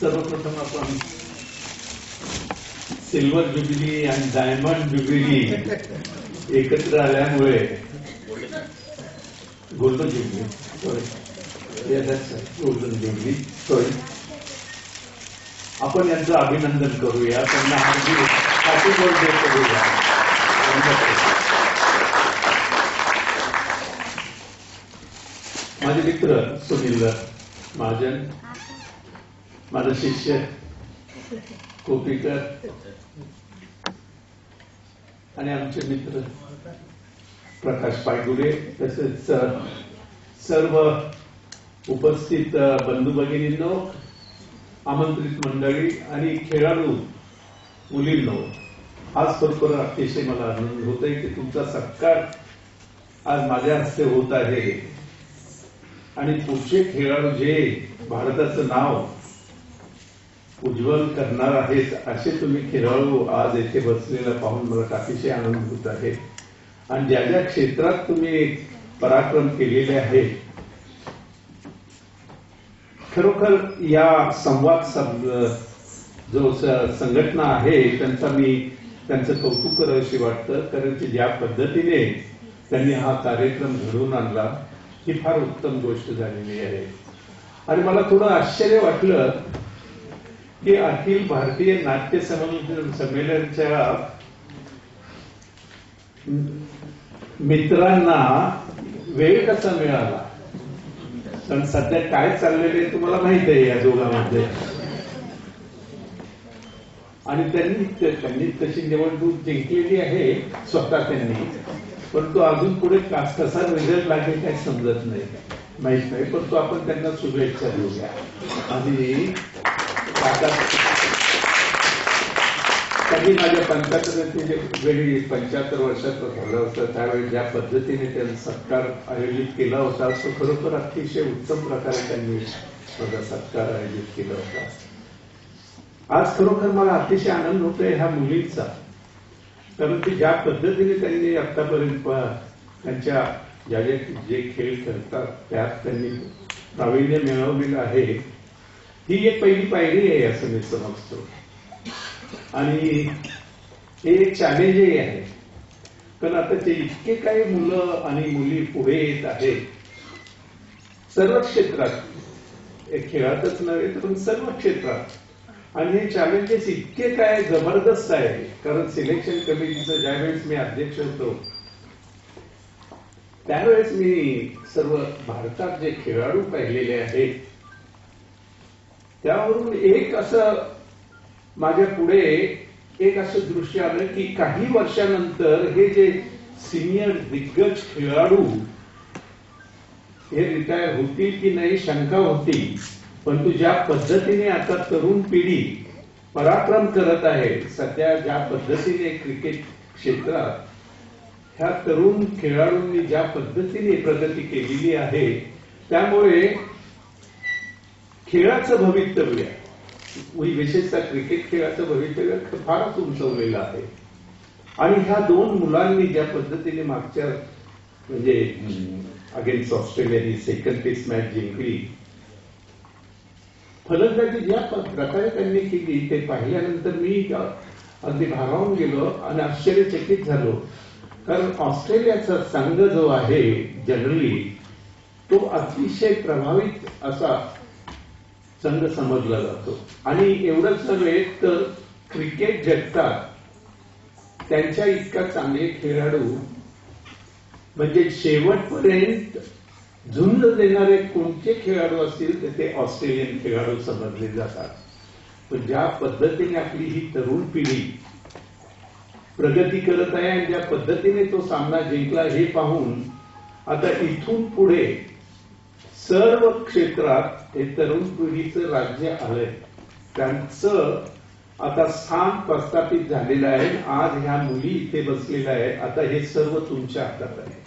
सर्वप्रथम आपण silver jubilee आणि डायमंड ज्युबिली एकत्र आल्यामुळे गोल्डन ज्युबिली गोल्डन ज्युबिली आपण यांचं अभिनंदन करूया, त्यांना हार्दिक हॅपी बर्थडे करूया. माझे मित्र सुनील महाजन, माझा शिष्य कोपीकर आणि आमचे मित्र प्रकाश पायगुडे, तसेच सर्व उपस्थित बंधू भगिनींनो, आमंत्रित मंडळी आणि खेळाडू मुलींनो, आज खरोखर अतिशय मला आनंद होत आहे की तुमचा सत्कार आज माझ्या हस्ते होत आहे आणि पुढचे खेळाडू जे भारताचं नाव उज्ज्वल करणार आहेत असे तुम्ही खेळाडू आज येथे बसलेला पाहून मला अतिशय आनंद होत आहे. आणि ज्या ज्या क्षेत्रात तुम्ही पराक्रम केलेले आहे, खरोखर या संवाद जो संघटना आहे त्यांचं कौतुक करावंशी वाटतं, कारण की ज्या पद्धतीने त्यांनी हा कार्यक्रम घडवून आणला ही फार उत्तम गोष्ट झालेली आहे. आणि मला थोडं आश्चर्य वाटलं की अखिल भारतीय नाट्य संमेलनच्या मित्रांना वेळ कसा मिळाला, कारण सध्या काय चाललेले तुम्हाला माहित आहे या दोघांमध्ये. आणि त्यांनी तशी निवडणूक जिंकलेली आहे स्वतः त्यांनी, परंतु अजून पुढे कसा रिझल्ट लागेल काही समजत नाही, माहित नाही. परंतु आपण त्यांना शुभेच्छा देऊया. आणि त्यांनी माझ्या 75 वर्षाचं झालं होतं त्यावेळी ज्या पद्धतीने त्यांचा सत्कार आयोजित केला होता तो खरोखर अतिशय उत्तम प्रकारे त्यांनी माझा सत्कार आयोजित केला होता. आज खरोखर मला अतिशय आनंद होतोय ह्या मुलींचा, कारण की ज्या पद्धतीने त्यांनी आतापर्यंत त्यांच्या जे खेळ खेळतात त्यात त्यांनी प्रावीण्य मिळवलेलं आहे, ही एक पहिली पायरी आहे असं मी समजतो. आणि हे एक चॅलेंजही आहे, कारण आता ते इतके काही मुलं आणि मुली पुढे येत आहेत सर्व क्षेत्रात, एक खेळातच नव्हे तर सर्व क्षेत्रात. आणि हे चॅलेंजेस इतके काय जबरदस्त आहे, कारण सिलेक्शन कमिटीचं ज्यावेळेस मी अध्यक्ष होतो त्यावेळेस मी सर्व भारतात जे खेळाडू पाहिलेले आहेत त्यावरून एक असं माझ्या पुढे एक असं दृश्य आलं की काही वर्षानंतर हे जे सिनियर दिग्गज खेळाडू हे रिटायर होतील की नाही शंका होती, परंतु ज्या पद्धतीने आता तरुण पिढी पराक्रम करत आहे, सध्या ज्या पद्धतीने क्रिकेट क्षेत्रात ह्या तरुण खेळाडूंनी ज्या पद्धतीने प्रगती केलेली आहे, त्यामुळे खेळाचं भवितव्य, विशेषतः क्रिकेट खेळाचं भवितव्य फारच उंचवलेलं आहे. आणि ह्या दोन मुलांनी ज्या पद्धतीने मागच्या म्हणजे अगेन्स्ट ऑस्ट्रेलिया ही सेकंड टेस्ट मॅच जिंकली, फलंदाजी ज्या प्रकारे त्यांनी केली ते पाहिल्यानंतर मी अगदी भारावून गेलो आणि आश्चर्यचकित झालो, कारण ऑस्ट्रेलियाचा संघ जो आहे जनरली तो अतिशय प्रभावित असा संघ समजला जातो. आणि एवढंच नव्हे तर क्रिकेट जगतात त्यांच्या इतका चांगले खेळाडू म्हणजे शेवटपर्यंत झुंज देणारे कोणते खेळाडू असतील तर ते ऑस्ट्रेलियन खेळाडू समजले जातात. पण ज्या पद्धतीने आपली ही तरुण पिढी प्रगती करत आहे आणि ज्या पद्धतीने तो सामना जिंकला हे पाहून आता इथून पुढे सर्व क्षेत्रात हे तरुण पिढीचं राज्य आलंय, त्यांचं आता स्थान प्रस्थापित झालेलं आहे. आज ह्या मुली इथे बसलेल्या आहेत, आता हे सर्व तुमच्या हातात आहे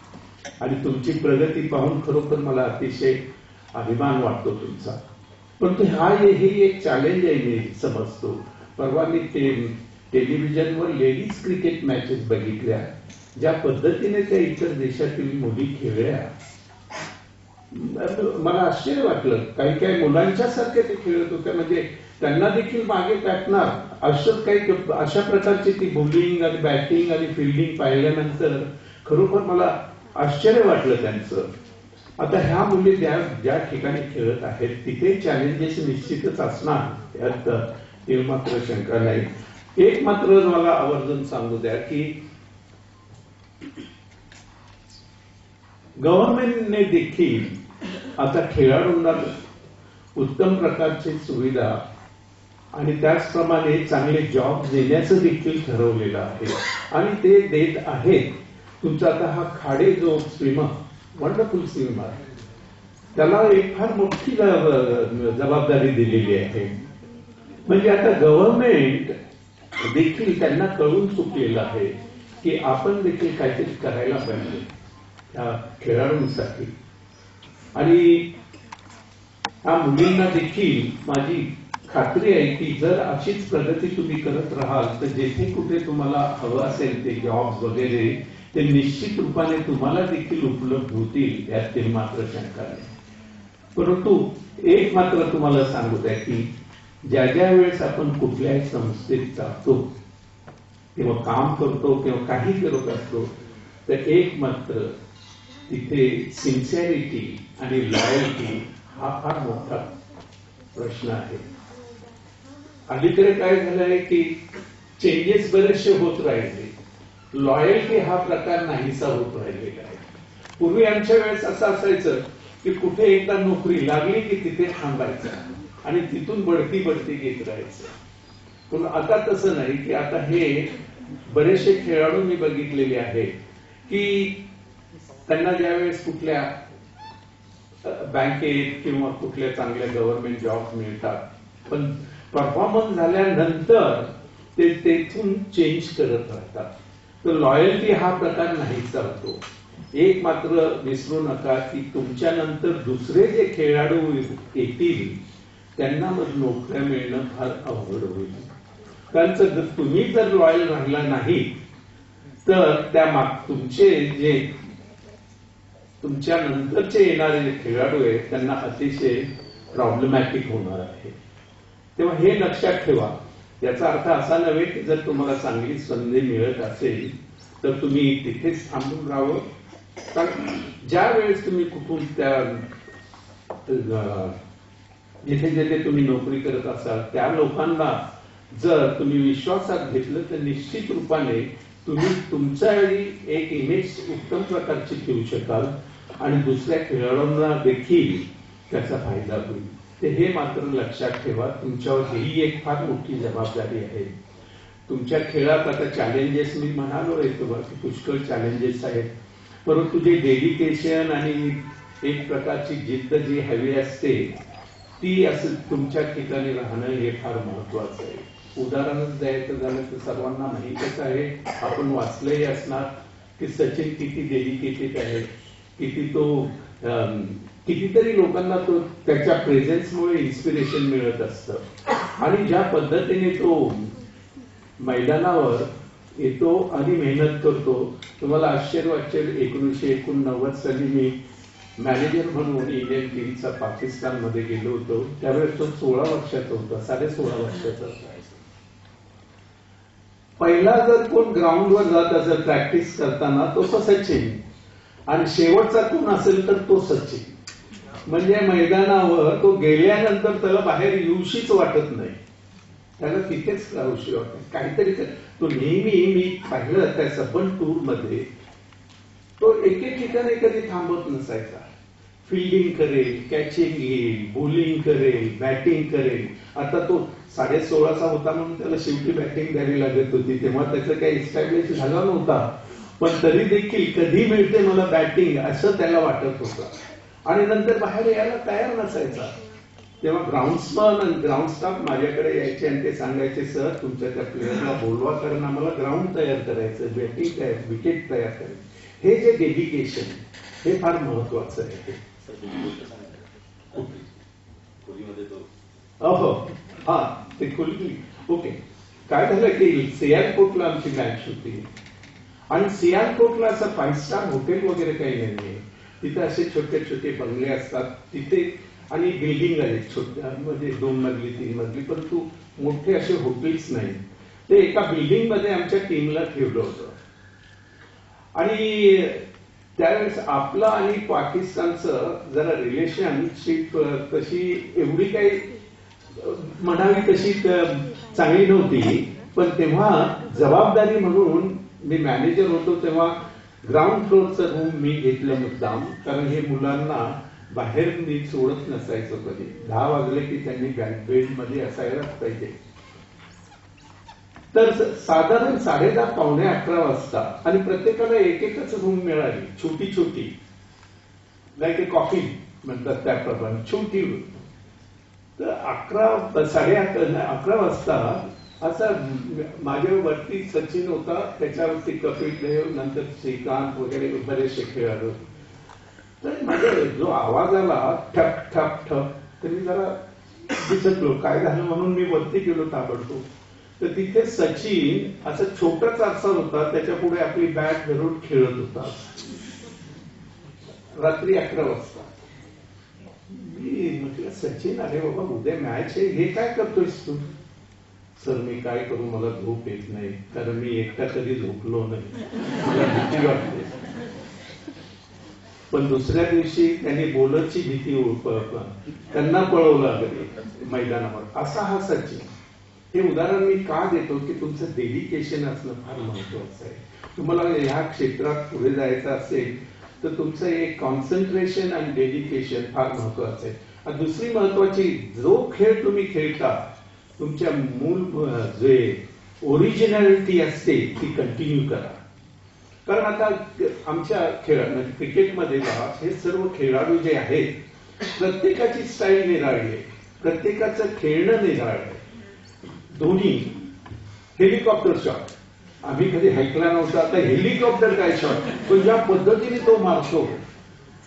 आणि तुमची प्रगती पाहून खरोखर मला अतिशय अभिमान वाटतो तुमचा. परंतु हे एक चॅलेंज आहे मी समजतो. परवा मी टेलिव्हिजनवर लेडीज क्रिकेट मॅचेस बघितल्या, ज्या पद्धतीने त्या इतर देशातील मुली खेळल्या मला आश्चर्य वाटलं. काही काही मुलांच्या सारखे ते खेळत होत्या, म्हणजे त्यांना देखील मागे टाकणार असं काही अशा प्रकारची ती बॉलिंग आणि बॅटिंग आणि फिल्डिंग पाहिल्यानंतर खरोखर मला आश्चर्य वाटलं त्यांचं. आता ह्या मुली ज्या ठिकाणी खेळत आहेत तिथे चॅलेंजेस निश्चितच असणार, यात मात्र शंका नाही. एक मात्र मला आवर्जून सांगू द्या की गव्हर्नमेंटने देखील आता खेळाडूंना उत्तम प्रकारची सुविधा आणि त्याचप्रमाणे चांगले जॉब देण्याचं देखील ठरवलेलं आहे आणि ते देत आहेत. तुमचा आता हा खाडे जो स्विमर, वंडरफुल स्विमर, त्याला एक फार मोठी जबाबदारी दिलेली आहे. म्हणजे आता गव्हर्नमेंट देखील त्यांना कळून चुकलेलं आहे की आपण देखील काहीतरी करायला पाहिजे त्या खेळाडूंसाठी. आणि त्या मुलींना देखील माझी खात्री आहे की जर अशीच प्रगती तुम्ही करत राहाल तर जेथे कुठे तुम्हाला हवं असेल ते जॉब वगैरे ते निश्चित रूपाने तुम्हाला देखील उपलब्ध होतील, यातील मात्र शंका नाही. परंतु एक मात्र तुम्हाला सांगू द्या की ज्या ज्या वेळेस आपण कुठल्याही संस्थेत जातो किंवा काम करतो किंवा काही करत असतो तर एक मात्र तिथे सिन्सिअरिटी आणि लॉयल्टी हा फार मोठा प्रश्न आहे. अलीकडे काय झालंय की चेंजेस बरेचसे होत राहिले, लॉयल्टी हा प्रकार नाहीसा होत राहिलेला आहे. पूर्वी आमच्या वेळेस असं असायचं की कुठे एकदा नोकरी लागली की तिथे थांबायचं आणि तिथून बढती घेत राहायचं. पण आता तसं नाही की आता हे बरेचसे खेळाडू मी बघितलेले आहेत की त्यांना ज्यावेळेस कुठल्या बँकेत किंवा कुठल्या चांगल्या गव्हर्नमेंट जॉब मिळतात, पण परफॉर्मन्स झाल्यानंतर ते तेथून चेंज करत राहतात. तर लॉयल्टी हा प्रकार नाही चालतो. एक मात्र विसरू नका की तुमच्या नंतर दुसरे जे खेळाडू येतील त्यांना मग नोकऱ्या मिळणं फार अवघड होईल. कारण तुम्ही जर लॉयल राहिला नाही तर त्या तुमचे जे तुमच्या नंतरचे येणारे जे खेळाडू आहेत त्यांना अतिशय प्रॉब्लेमॅटिक होणार आहे. तेव्हा हे लक्षात ठेवा. याचा अर्थ असा नव्हे की जर तुम्हाला चांगली संधी मिळत असेल तर तुम्ही तिथेच थांबून राहावं. कारण ज्या वेळेस तुम्ही कुठून त्या जिथे जिथे तुम्ही नोकरी करत असाल त्या लोकांना जर तुम्ही विश्वासात घेतलं तर निश्चित रूपाने तुम्ही तुमच्या एक इमेज उत्तम प्रकारची ठेवू शकाल आणि दुसऱ्या खेळाडूंना देखील त्याचा फायदा होईल. ते हे मात्र लक्षात ठेवा. तुमच्यावर ही एक फार मोठी जबाबदारी आहे. तुमच्या खेळात आता चॅलेंजेस मी म्हणालो आहे की पुष्कळ चॅलेंजेस आहेत, परंतु जे डेडिकेशन आणि एक प्रकारची जिद्द जी हवी असते ती असं तुमच्या ठिकाणी राहणं हे फार महत्वाचं आहे. उदाहरणच द्यायचं झालं तर सर्वांना माहीतच आहे, आपण वाचलंही असणार की सचिन किती डेडिकेटेड आहे, किती तो कितीतरी लोकांना तो त्याच्या प्रेझेन्समुळे इन्स्पिरेशन मिळत असतं. आणि ज्या पद्धतीने तो मैदानावर येतो आणि मेहनत करतो, तुम्हाला आश्चर्य वाटेल. 1989 साली मी मॅनेजर म्हणून इंडियन टीमचा पाकिस्तानमध्ये गेलो होतो. त्यावेळेस तो 16 वर्षाचा होता, 16.5 वर्षाचा होता. पहिला जर कोण ग्राउंडवर जात असेल प्रॅक्टिस करताना तो सचिन, आणि शेवटचा कोण असेल तर तो सचिन. म्हणजे मैदानावर तो गेल्यानंतर त्याला बाहेर येऊशीच वाटत नाही, त्याला तिथेच राहूशी वाटत काहीतरी. तो नेहमी मी पाहिलं त्या सबन टूर मध्ये तो एके ठिकाणी कधी थांबत नसायचा. फिल्डिंग करेल, कॅचिंग घेईल, बॉलिंग करेल, बॅटिंग करेल. आता तो 16.5चा होता म्हणून त्याला शेवटी बॅटिंग द्यावी लागत होती, तेव्हा त्याचं काही इस्टॅब्लिश झाला नव्हता, पण तरी देखील कधी मिळते मला बॅटिंग असं त्याला वाटत होतं. आणि नंतर बाहेर यायला तयार नसायचा. तेव्हा ग्राउंड्समन आणि ग्राउंड स्टाफ माझ्याकडे यायचे आणि ते सांगायचे, सर तुमच्या त्या प्लेयरला बोलवा, कारण आम्हाला ग्राउंड तयार करायचं, बॅटिंग तयार, विकेट तयार करायचं. हे जे डेडिकेशन हे फार महत्वाचं आहे. अहो हा ते खुली. ओके, काय झालं की सियालकोटला आमची मॅच होती आणि सियालकोटला असं 5 स्टार हॉटेल वगैरे काही नाहीये. तिथे असे छोटे छोटे बंगले असतात. तिथे आणि बिल्डिंग आहे छोट्या, म्हणजे 2 मजली 3 मजली, परंतु मोठे असे हॉटेल्स नाही. ते एका बिल्डिंग मध्ये आमच्या टीमला ठेवलं होतं. आणि त्यावेळेस आपलं आणि पाकिस्तानचं जरा रिलेशनशिप तशी एवढी काही म्हणावी तशी चांगली नव्हती. पण तेव्हा जबाबदारी म्हणून मी मॅनेजर होतो तेव्हा ग्राउंड फ्लोअरचं रूम मी घेतलं मुद्दाम, कारण हे मुलांना बाहेर मी सोडत नसायचो कधी. 10 वाजले की त्यांनी बेडमध्ये असायलाच पाहिजे. तर साधारण 10:30 पावणे 11 वाजता, आणि प्रत्येकाला एक एकच रूम मिळाली, छोटी छोटी, लाईक ए कॉफी म्हणतात त्याप्रमाणे छोटी. तर 11 वाजता असा माझ्यावरती सचिन होता, त्याच्यावरती कपिल देव, नंतर श्रीकांत वगैरे बरेचसे खेळाडू. तर माझा जो आवाज आला ठप ठप ठप, तर मी जरा दिसतलो काय झालं म्हणून मी वरती गेलो ताबडतोब. तर तिथे सचिन असं छोटाच आरसा होता, त्याच्या पुढे आपली बॅट धरून खेळत होता रात्री 11 वाजता. मी म्हटलं सचिन, अरे बाबा उद्या मॅच आहे, हे काय करतोयस तू? सर मी काय करू, मला झोप येत नाही, कारण मी एकटा कधी झोपलो नाही, मला भीती वाटते. पण दुसऱ्या दिवशी त्यांनी बॉलरची भीती त्यांना पळवलं अगदी मैदानावर. असा हा सचिन. हे उदाहरण मी का देतो की तुमचं डेडिकेशन असणं फार महत्वाचं आहे. तुम्हाला ह्या क्षेत्रात पुढे जायचं असेल तर तुमचं एक कॉन्सन्ट्रेशन आणि डेडिकेशन फार महत्वाचं आहे. दुसरी महत्वाची, जो खेळ तुम्ही खेळता तुमच्या मूळ जे ओरिजिनॅलिटी असते ती कंटिन्यू करा. कारण आता आमच्या खेळात म्हणजे क्रिकेटमध्ये हे सर्व खेळाडू जे आहेत प्रत्येकाची स्टाईल निराळी आहे, प्रत्येकाचं खेळणं निराळ आहे. धोनी हेलिकॉप्टर शॉट आम्ही कधी ऐकला नव्हता, आता हेलिकॉप्टर काय शॉट, पण ज्या पद्धतीने तो मारतो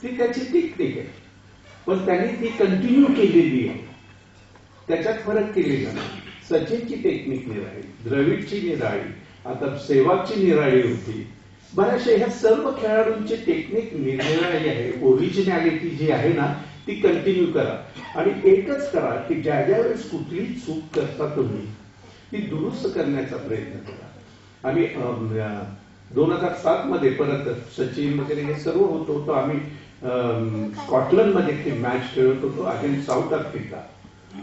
ती त्याची टेक्निक आहे. पण त्यांनी ती कंटिन्यू केलेली आहे, त्याच्यात फरक केलेला नाही. सचिनची टेक्निक निराळी, द्रविडची निराळी, आता सेहवागची निराळी होती. बऱ्याचशा ह्या सर्व खेळाडूंची टेक्निक निराळी आहे. ओरिजिनॅलिटी जी आहे ना ती कंटिन्यू करा. आणि एकच करा की ज्या ज्या वेळेस कुठलीही चूक करता तुम्ही ती दुरुस्त करण्याचा प्रयत्न करा. आणि 2007 मध्ये परत सचिन वगैरे हे सर्व होत होतं. आम्ही स्कॉटलंड मध्ये मॅच खेळत होतो अगेन्स्ट साऊथ आफ्रिका.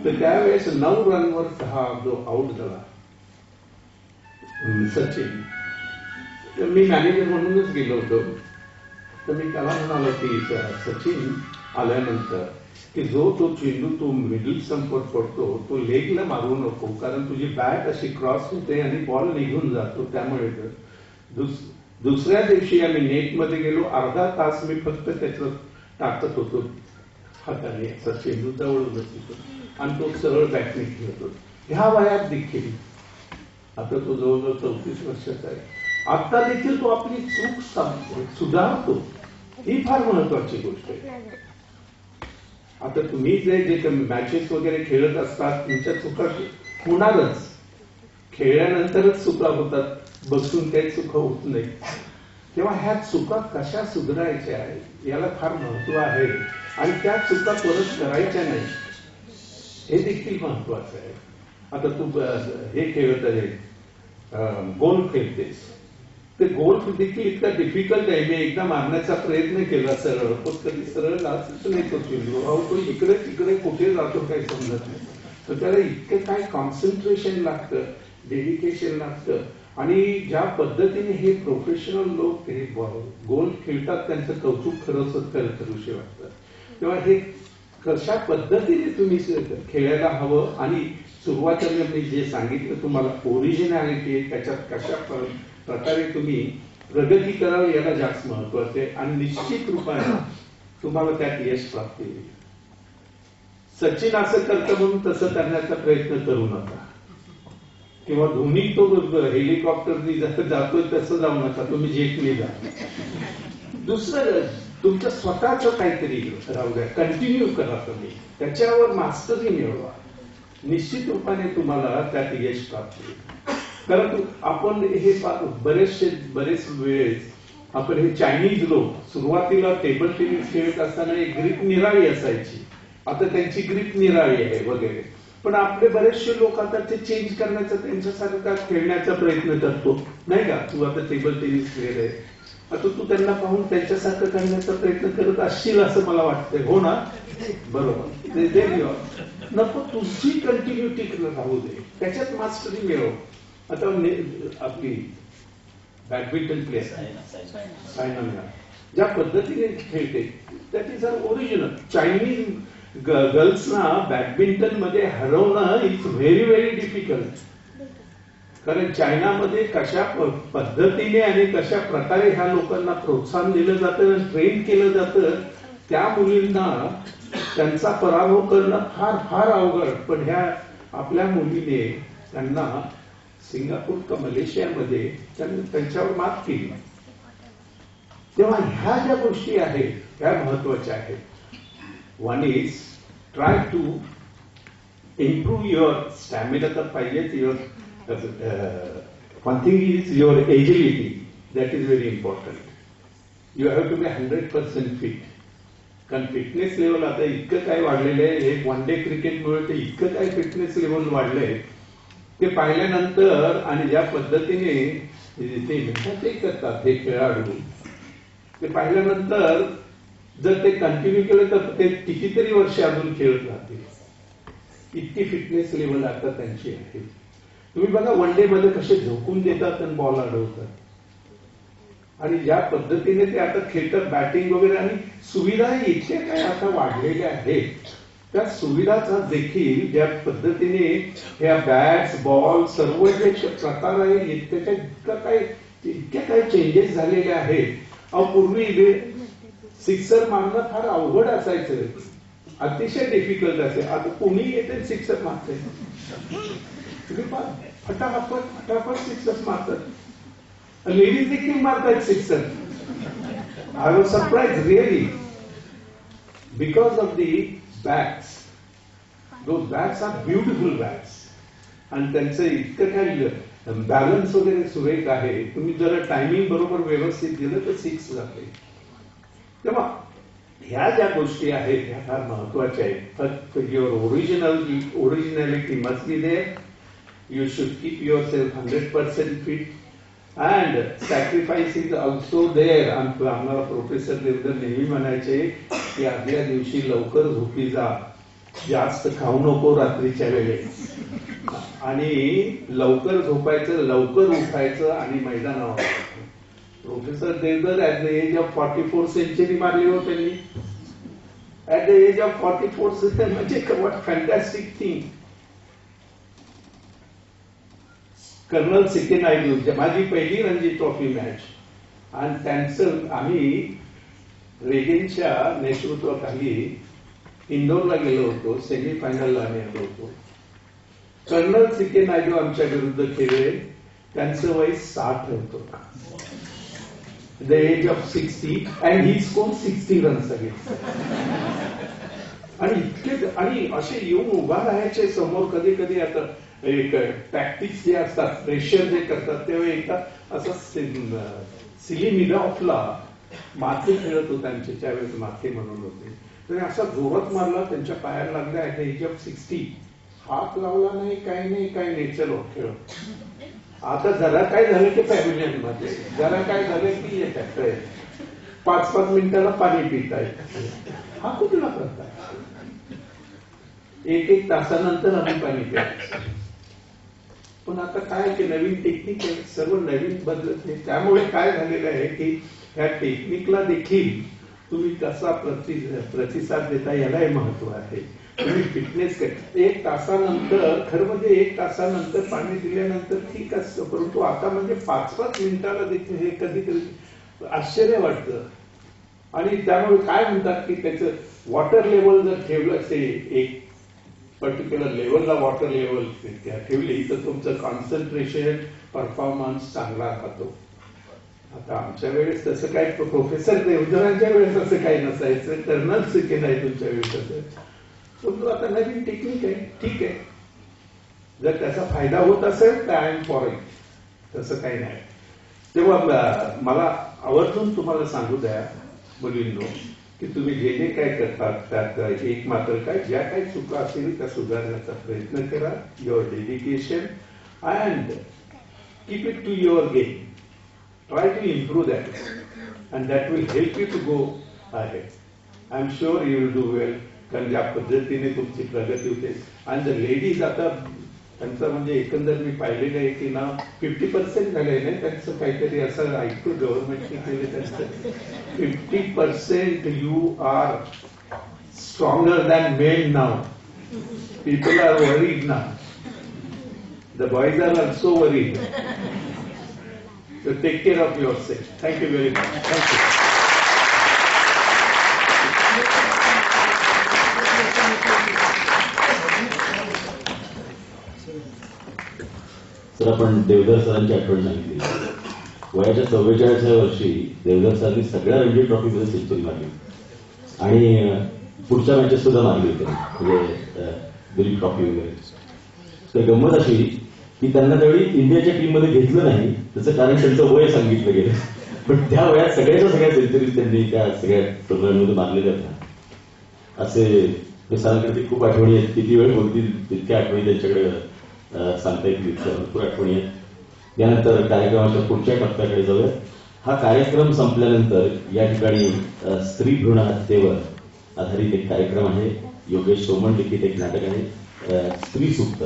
तर त्यावेळेस 9 रनवर जो आउट झाला सचिन, तर मी मॅनेजर म्हणूनच गेलो होतो. तर मी त्याला म्हणालो की सचिन आल्यानंतर की जो तो चेंडू तो मिडल स्टंपवर पडतो तो लेगला मारू नको, कारण तुझी बॅट अशी क्रॉस होते आणि बॉल निघून जातो. त्यामुळे दुसऱ्या दिवशी आम्ही नेटमध्ये गेलो, अर्धा तास मी फक्त त्याचं टाकत होतो हाताने, असा चेंडू जवळूनच होतो आणि तो सरळ बॅटने खेळत होतो. ह्या वयात देखील, आता तो जवळजवळ 34 वर्षाचा आहे, आता देखील तो आपली चूक सुधारतो. ही फार महत्वाची गोष्ट आहे. आता तुम्ही जे मॅचेस वगैरे खेळत असतात तुमच्या चुका होणारच, खेळल्यानंतरच चुका होतात, बसून काही चुका होत नाही. तेव्हा ह्या चुका कशा सुधारायच्या याला फार महत्व आहे. आणि त्या चुका परत करायच्या नाही हे देखील महत्वाचं आहे. आता तू हे खेळत आहे, गोल्फ खेळतेस, ते गोल्फ देखील इतका डिफिकल्ट आहे. मी एकदा मारण्याचा प्रयत्न केला सरळ, पण कधी सरळ जातच नाही तो चेंडू. तो इकडे तिकडे कुठे जातो काही समजत नाही. तर त्याला इतकं काय कॉन्सन्ट्रेशन लागतं, डेडिकेशन लागतं. आणि ज्या पद्धतीने हे प्रोफेशनल लोक हे गोल्फ खेळतात त्यांचं कौतुक खरंच करूशी वाटतं. तेव्हा हे कशा पद्धतीने तुम्ही खेळायला हवं, आणि सुरुवातीला मी जे सांगितलं तुम्हाला ओरिजिनॅलिटी, त्याच्यात कशा प्रकारे तुम्ही प्रगती करावी याला जास्त महत्वाचे आहे. आणि निश्चित रूपाने तुम्हाला त्यात यश प्राप्त होईल. सचिन असं करतं म्हणून तसं करण्याचा प्रयत्न करू नका, किंवा धोनी तो हेलिकॉप्टरनी जसं जातोय तसं जाऊ नका, तुम्ही जेटने जा. दुसरं तुमचं स्वतःच काहीतरी राहू द्या, कंटिन्यू करा, तुम्ही त्याच्यावर मास्टरी मिळवा. निश्चित रूपाने तुम्हाला त्यात यश प्राप्त होईल. कारण आपण हे बरेच वेळेस आपण हे चायनीज लोक सुरुवातीला टेबल टेनिस खेळत असताना एक ग्रीप निराळी असायची, आता त्यांची ग्रीप निराळी आहे वगैरे. पण आपले बरेचसे लोक आता ते चेंज करण्याचा त्यांच्यासारखा खेळण्याचा प्रयत्न करतो नाही का. तू आता टेबल टेनिस खेळ आहे, आता तू त्यांना पाहून त्यांच्यासारखं करण्याचा प्रयत्न करत असशील असं मला वाटतंय. हो ना? बरोबर. नको, तुझी कंटिन्युटी राहू दे, त्याच्यात मास्टरी मिळव. आता आपली बॅडमिंटन प्लेअर सायना ज्या पद्धतीने खेळते that is our original. Chinese गर्ल्सना बॅडमिंटन मध्ये हरवणं इट्स व्हेरी व्हेरी डिफिकल्ट. कारण चायनामध्ये कशा पद्धतीने आणि कशा प्रकारे ह्या लोकांना प्रोत्साहन दिलं जातं, ट्रेन केलं जातं, त्या मुलींना त्यांचा पराभव करणं फार फार अवघड. पण ह्या आपल्या मुलीने त्यांना सिंगापूर का मलेशियामध्ये त्यांच्यावर मात केली. तेव्हा ह्या ज्या गोष्टी आहेत ह्या महत्वाच्या आहेत. One is try to improve your stamina तर पाहिजेच. One thing is your agility, that is very important. You have to be 100% fit. कारण फिटनेस लेवल आता इतकं काय वाढलेलं आहे, हे वन डे क्रिकेटमुळे ते इतकं काय फिटनेस लेवल वाढलंय ते पाहिल्यानंतर. आणि ज्या पद्धतीने ते करतात हे खेळाडू, ते पाहिल्यानंतर जर ते कंटिन्यू केलं तर ते कितीतरी वर्ष अजून खेळत राहतील. इतकी फिटनेस लेवल आता त्यांची आहे. तुम्ही बघा वन डे मध्ये कसे झोकून देतात आणि बॉल अडवतात, आणि ज्या पद्धतीने ते आता खेळतात बॅटिंग वगैरे. आणि सुविधा इतक्या काय आता वाढलेल्या आहेत, त्या सुविधाचा देखील ज्या पद्धतीने ह्या बॅट्स बॉल सर्व जे प्रकार आहे इतक्या काय चेंजेस झालेले आहेत. पूर्वी सिक्सर मारणं फार अवघड असायचं, अतिशय डिफिकल्ट असेल. आता कोणी येते सिक्सर मारते, तुम्ही फटाफट सिक्सर मारतात. लेडीज देखील मारतात sixer. I was surprise really because of the bats. Those bats are beautiful bats आणि त्यांचं इतकं काही बॅलन्स वगैरे सुरेख आहे. तुम्ही जरा टायमिंग बरोबर व्यवस्थित दिलं तर सिक्स जाते. तेव्हा ह्या ज्या गोष्टी आहेत ह्या फार महत्वाच्या आहेत. फक्त your originality must be there. You should keep your self 100% fit and sacrifice is also there. आम्हाला प्रोफेसर देवधर नेहमी म्हणायचे की आदल्या दिवशी लवकर झोपी जा, जास्त खाऊ नको रात्रीच्या वेळेस, आणि लवकर झोपायचं, लवकर उठायचं आणि मैदानावर. Professor Deodhar at the age of 44 century मारली हो त्यांनी. ऍट द एज ऑफ 44 म्हणजे व्हॉट फॅन्टॅस्टिक थिंग. कर्नल सिके नायडू माझी पहिली रणजी ट्रॉफी मॅच, आणि त्यांचं आम्ही रेगेनच्या नेतृत्वाखाली इंदोरला गेलो होतो. सेमीफायनलला आम्ही आलो होतो. कर्नल सिके नायडू आमच्या विरुद्ध खेळले. त्यांचं वय 60 होतं. The age of 60 and he score 60 runs against. आणि इतके आणि असे येऊन उभा राहायचे समोर. कधी कधी आता एक टॅक्टिक्स जे असतात, प्रेशर जे करतात, तेव्हा एकदा असं सिली मिडॉफला माथे खेळत होते. त्यांचे त्यावेळेस माथे म्हणून होते. तर असा जोरात मारला, त्यांच्या पायाला लागला. ऍट द एज ऑफ 60 हात लावला नाही, काही नाही, चलो खेळ. आता जरा काय झालं की पॅव्हिलियन मध्ये, जरा काय झालं की येतात 5-5 मिनिटाला पाणी पिताय. हा कुठला करताय? 1-1 तासानंतर आम्ही पाणी प्यायचं. पण आता काय की नवीन टेक्निक आहे, सर्व नवीन बदलत आहे. त्यामुळे काय झालेलं आहे की ह्या टेक्निकला देखील तुम्ही कसा प्रतिसाद देता यालाही महत्व आहे. तुम्ही फिटनेस 1 तासानंतर, खरं म्हणजे 1 तासानंतर पाणी दिल्यानंतर ठीक असतं, परंतु आता म्हणजे 5-5 मिनिटाला देखील हे कधी आश्चर्य वाटतं. आणि त्यामुळे काय म्हणतात की त्याचं वॉटर लेवल जर ठेवलं असेल, एक पर्टिक्युलर लेवलला वॉटर लेवल ठेवली तर तुमचं कॉन्सन्ट्रेशन परफॉर्मन्स चांगला राहतो. आता आमच्या वेळेस तसं काय, प्रोफेसर देवधरांच्या वेळेस असं काही नसायचं, कर्नल सिके नाही तुमच्या वेळेस असं. परंतु आता नवीन टेक्निक आहे, ठीक आहे. जर त्याचा फायदा होत असेल तर आय एम फॉर इट, तसं काही नाही. तेव्हा मला आवर्जून तुम्हाला सांगू द्या मुलींनो की तुम्ही जे जे काय करतात त्यात एक मात्र काय, ज्या काही चुका असतील त्या सुधारण्याचा प्रयत्न करा. Your dedication and keep it to your game. Try to improve that and that will help you to go ahead. I am sure you will do well. कारण ज्या पद्धतीने तुमची प्रगती होते. आणि द लेडीज आता त्यांचं म्हणजे एकंदर मी पाहिलेलं आहे की ना 50% झालंय ना त्यांचं, काहीतरी असं ऐकतो गव्हर्नमेंटने केलं त्यांचं 50%. You are stronger than men now. People are worried now. The boys are also worried. So take care of yourself. Thank you very much. Thank you. Sir, आपण देवधर सरांची आठवण सांगितली. वयाच्या 44व्या वर्षी देवधर सरांनी सगळ्या रणजी ट्रॉफीमध्ये सेंचुरी मारली आणि पुढच्या मॅचेस सुद्धा मारली होते, म्हणजे दिलीप ट्रॉफी वगैरे. तर गंमत अशी की त्यांना त्यावेळी इंडियाच्या टीममध्ये घेतलं नाही. त्याचं कारण त्यांचं वय सांगितलं गेलं. पण त्या वयात सगळ्या सेंचुरीज त्यांनी त्या सगळ्या टुर्नामेंटमध्ये मारलेल्या होत्या. असे सरांकडे खूप आठवणी आहेत. किती वेळ बोलतील तितक्या आठवणी त्यांच्याकडे सांगता येतील, भरपूर आठवणी आहेत. यानंतर कार्यक्रमाच्या पुढच्या टप्प्याकडे जाऊया. हा कार्यक्रम संपल्यानंतर या ठिकाणी स्त्री भ्रूण हत्येवर आधारित एक कार्यक्रम आहे. योगेश सोमण लिखित एक नाटक आहे, स्त्री सुक्त.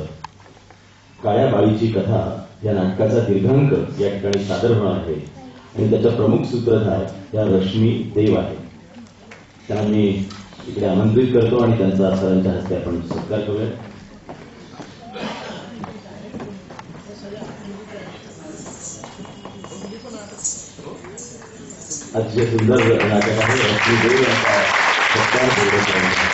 काळ्या बाळीची कथा या नाटकाचा दीर्घांक या ठिकाणी सादर होणार आहे आणि त्याच्या प्रमुख सूत्रधार या रश्मी देव आहे. त्यांना मी इकडे आमंत्रित करतो आणि त्यांचा सरांच्या हस्ते आपण सत्कार करूया. अतिशय सुंदर नाटक आहे. रश्मी देव यांचा सत्कार करूया.